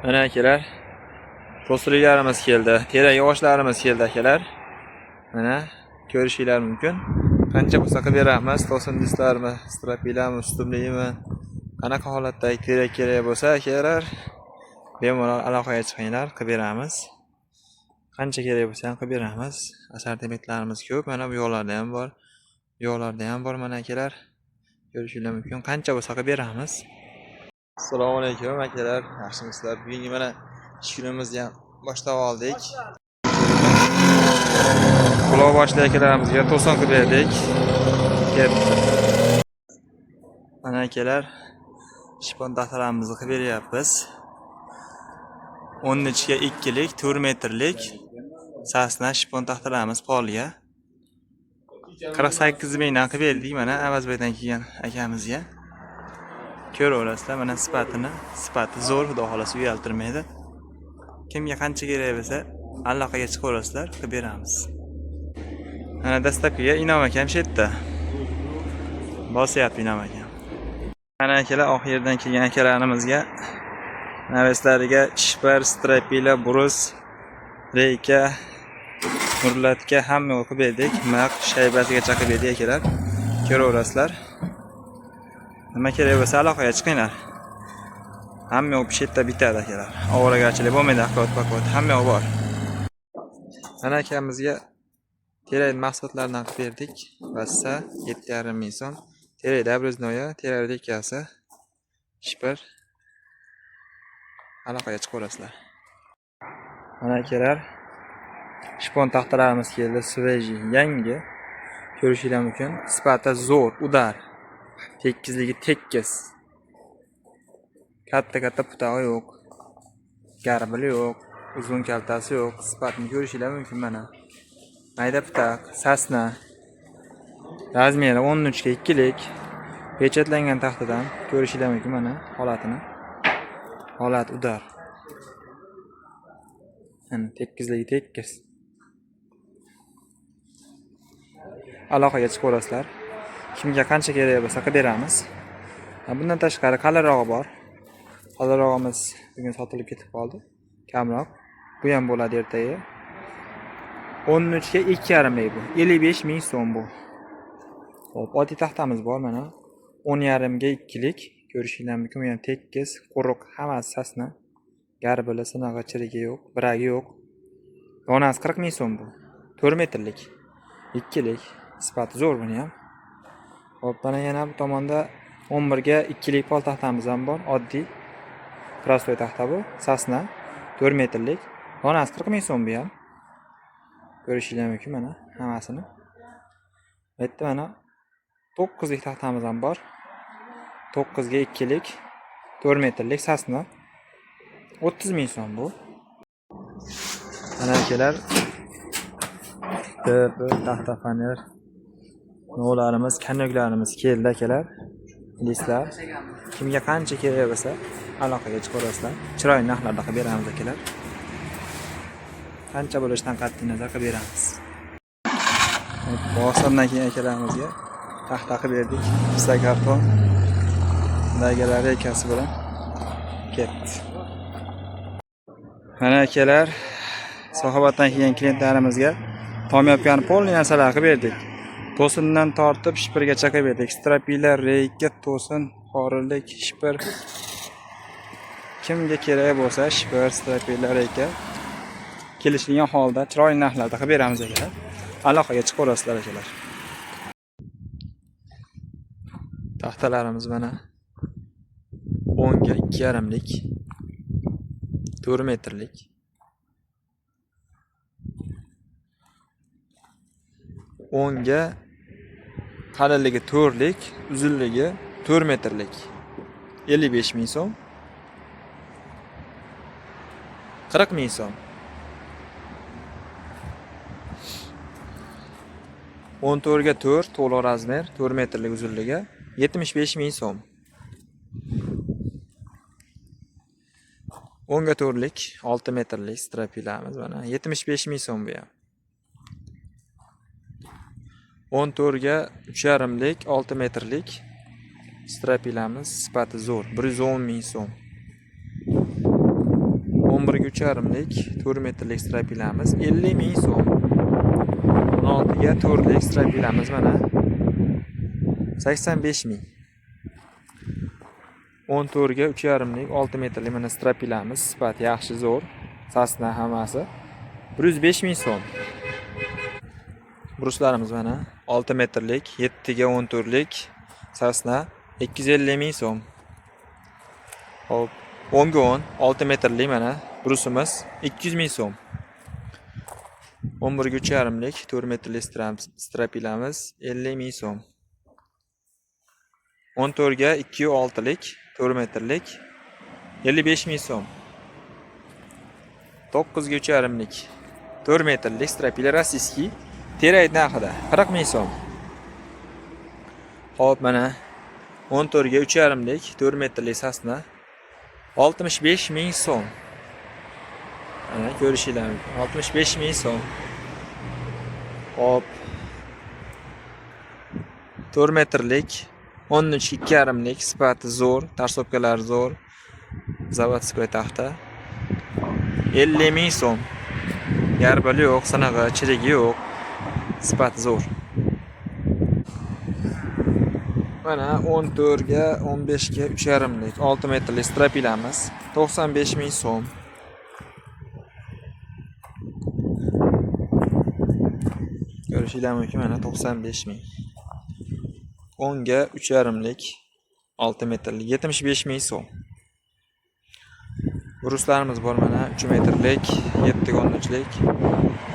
Mana akalar, po'stliklarimiz keldi, terak yog'ochlarimiz keldi akalar. Mana ko'rishinglar mumkin. Qancha bo'lsa qilib beramiz, to'sin dislarmi, strapilarmi, ustunlimi, qanaqa holatdagi terak kerak bo'lsa akalar, bemalol aloqaga chiqinglar, qilib beramiz. Qancha kerak bo'lsa ham qilib beramiz. Assortimentlarimiz ko'p. Mana bu yo'llarda ham bor. Yo'llarda ham bor mana akalar. Ko'rishinglar mumkin. Qancha bo'lsa qilib beramiz. Assalomu alaykum akalar. Yaxshimisizlar? Bugungi mana ish kunimizni ham boshlab oldik. Quloq boshli akalarimizga to'sin qilib berdik. Mana akalar, shipon taxtalarimizni qilib beryapmiz. 10 ichiga 2 lik, 4 metrlik sasna shipon taxtalarimiz polga. 48 mingdan qilib berdik mana Avazbaydan kelgan akamizga. Ko'raverasizlar mana sifati zo'r, xudo xolasa uyaltirmaydi. Kimga qancha kerak bo'lsa aloqaga chiqaverasizlar, qilib beramiz. Mana dastlabkiga Inom akam shu yerda. Bosyapti Inom akam. Mana akalar, oxirdan kelgan akalarimizga naveslariga shipar, strapila, brus, reyka, murlatka hamma o'qib berdik. Maq shaybasiga chaqib berdik akalar. Ko'raverasizlar. Nima kerak bo'lsa aloqaga chiqinglar. Hamma yo'q shu yerda bitadi akalar. Ovoragarchilik bo'lmaydi, akot hamma yo'q bor. Mana akamizga terak mahsulotlardan qilib berdik. Vassa 7,5 ming so'm. Terak dabriznoya, terak reykasi, shipar. Aloqaga chiqaverasizlar. Mana akalar, shipon taxtalarimiz keldi, sveji, yangi. Ko'rishinglar mumkin. Sifati zo'r, udar. Tekizligi tekis. Katta putog'i yo'q. Garbili yo'q, uzun kaltasi yo'q. Sifatini ko'rishinglar mumkin mana. Mayda putaq, sasna. Razmeri 13 ga 2 lik. Pechatlangan taxtadan ko'rishinglar mumkin mana holatini. Holat udar. Tekizligi tekis. Aloqaga chiqaverasizlar. Kimga qancha kerak bo'lsa qilib beramiz. Bundan tashqari qalinrog'i bor. Qalinrog'imiz bugun sotilib ketib qoldi. Kamroq. Bu ham bo'ladi ertaga. 13 ga 2,5 ming bu. 55 ming so'm bu. Xo'p, oddiy taxtamiz bor mana. 10,5 ga 2 lik. Ko'rishinglar mumkin, bu ham tekis, quruq, hammasi sasna. Garbili, sinig'i, chirigi yo'q, biragi yo'q. Donasi 40 ming so'm bu. 4 metrlik. 2 lik. Sifati zo'r buni ham. Xo'p, mana yana bu tomonda 11 ga 2 lik pol taxtamiz ham bor, oddiy. Prostoy taxta bu, sasna, 4 metrlik. Donasi 40 ming so'm bu ham. Ko'rishinglar mumkin mana hammasini. Bu yerda mana 9 lik taxtamiz ham bor. 9 ga 2 lik, 4 metrlik sasna. 30 ming so'm bu. Mana akalar, taxta faner no'larimiz, kanoklarimiz keldi akalar. Listlar. Kimga qancha kerak bo'lsa aloqaga chiqaverasizlar. Chiroyli narxlarda qilib beramiz akalar. Qancha bo'lishidan qat'iy nazar qilib beramiz. Bosondan keyin akalarimizga taxta qilib berdik. Pista karton. Bundagilar reykasi bilan ketdi. Mana akalar, saxovatdan kelgan klientlarimizga tomyopkani polni narsalar qilib berdik. To'sindan tortib shipirgacha qilib berdik. Strapilar, reyka, to'sin, qorinlik, shipir. Kimga kerak bo'lsa shipir, strapilar, reyka kelishilgan holda chiroyli narxlarda qilib beramiz akalar. Aloqaga chiqaverasizlar akalar. Taxtalarimiz mana 10 ga 2,5 lik, 4 metrlik. 10 ga qalinligi 4 lik, uzunligi 4 metrlik. 55 ming so'm. 40 ming so'm. 14 ga 4 to'liq razmer, 4 metrlik uzunligi 75 ming so'm. 10 ga 4 lik, 6 metrlik strapilamiz mana 75 ming so'm bu ham. 14 ga 3,5 lik, 6 metrlik strapilamiz, sifati zo'r, 110 ming so'm. 3,5lik 4 metrlik strapilamiz 50 ming so'm. 16 ga 4lik strapilamiz mana 85 ming. 14 ga 3,5lik 6 metrlik mana strapilamiz sifat yaxshi zo'r. Sasna hammasi 105 ming so'm. Bruslarimiz mana 6 metrlik 7 ga 14lik sasna 250 ming so'm. Hop, 10 ga 10 6 metrlik mana brusimiz 200 ming so'm. 11 ga 3,5lik 4 metrlik strapilamiz 50 ming so'm. 14 ga 2,6lik 4 metrlik 55 ming so'm. 9 ga 3,5lik 4 metrlik strapila rossiyskiy terayt narxida 40 ming so'm. Hop, mana 14 ga 3,5lik 4 metrlik sasna 65 ming so'm. Mana ko'rishinglar mumkin. 65 ming so'm. Hop. 4 metrlik 13,5lik sifati zo'r, tarsopkalari zo'r. Zavodskoy taxta 50 ming so'm. Garbali yo'q, sinig'i, chirigi yo'q. Sifati zo'r. Mana 14 ga 15 ga 3,5lik 6 metrlik strapilamiz 95 ming so'm. Ko'rishinglar mumkin, mana 95 ming. 10 ga 3,5lik 6 metrlik 75 ming so'm. Bruslarimiz bor mana 3 metrlik 7 ga 13lik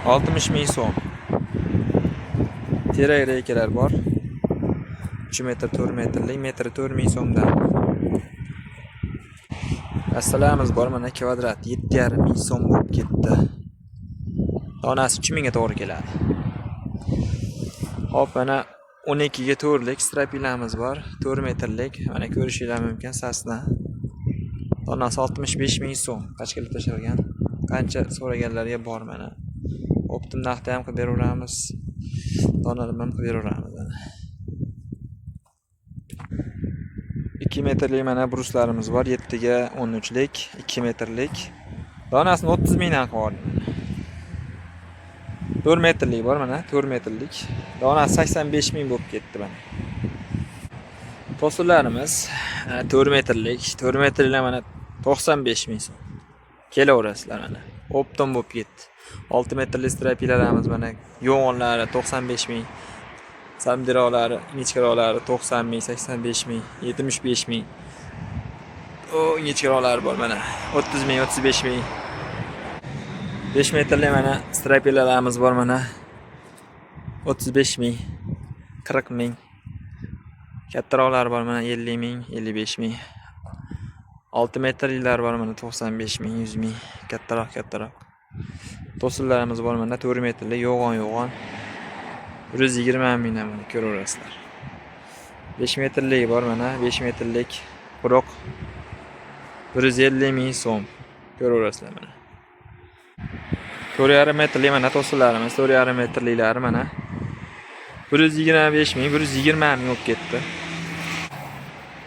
60 ming so'm. Terak reykalar bor. 3 metr 4 metrlik metri 4 ming so'mdan. Assalarimiz bor mana kvadrat 7,5 ming so'm bo'lib ketdi. Donasi 3 mingga to'g'ri keladi. Hop, mana 12 ga 4lik strapilamiz bor. 4 metrlik. Mana ko'rishinglar mumkin sasna. Donasi 65 ming so'm. Tashkilot tashlangan. Qancha so'raganlarga bor mana. Optim narxda ham qilib beraveramiz. Donalarni ham qilib beraveramiz. 2 metrlik mana bruslarimiz bor. 7 ga 13lik 2 metrlik. Donasini 30 mingdan qilib 4 metrlik bor mana 4 metrlik. Donasi 85 ming bo'lib ketdi mana. To'silarimiz 4 metrlik. 4 metrlik mana 95 ming so'm. Kelaverasizlar mana. Optim bo'lib ketdi. 6 metrlik strapilarimiz mana yo'g'onlari 95 ming. Samdiroqlari, ingichkalari 90 ming, 85 ming, 75 ming. O, ingichkalari bor mana 30 ming, 35 ming. 5 metrli mana strapilarimiz bor mana 35 ming, 40 ming. Kattaroqlar bor mana 50 ming, 55 ming. 6 metrliklar bor mana 95 ming, 100 ming. Kattaroq. To'sillarimiz bor mana 4 metrli yo'g'on. 120 mingdan mana ko'raverasizlar. 5 metrlik bor mana 5 metrlik quruq 150 ming so'm. Ko'raverasizlar mana. 4,5 metrli mana to'silarimiz 4,5 metrliklari mana 125 ming, 120 ming bo'lib ketdi.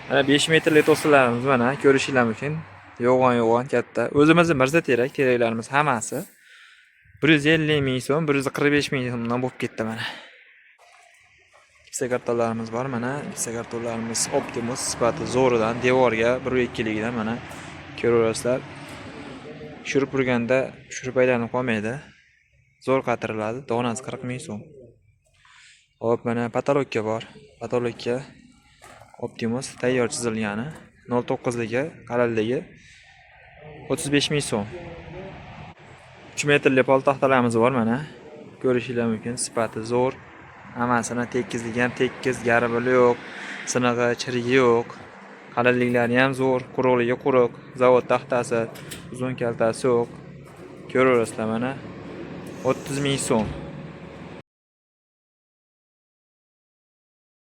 Mana 5 metrli to'silarimiz mana ko'rishinglar mumkin. Yo'g'on katta. O'zimizning Mirza teraklarimiz hammasi 150 ming so'm, 145 ming so'mdan bo'lib ketdi mana. Kipsa kartonlarimiz bor mana. Kipsa kartonlarimiz Optimus sifati zo'ridan devorga 1.2ligidan mana ko'raverasizlar. Tushirib turganda tushirib aylanib qolmaydi. Zo'r qatiriladi. Donasi 40 ming so'm. Hop, mana patologga bor. Patologga Optimus tayyor chizilgani 09ligi, qaraldagi 35 ming so'm. 3 metrli poltaxtalarimiz bor mana. Ko'rishinglar mumkin, sifati zo'r. Hammasini tekizligi ham tekis, garbili yo'q, sinig'i, chirigi yo'q. Qalinliklari ham zo'r, quruqligi quruq. Zavod taxtasi, uzun kaltasi yo'q. Ko'raverasizlar mana 30 ming so'm.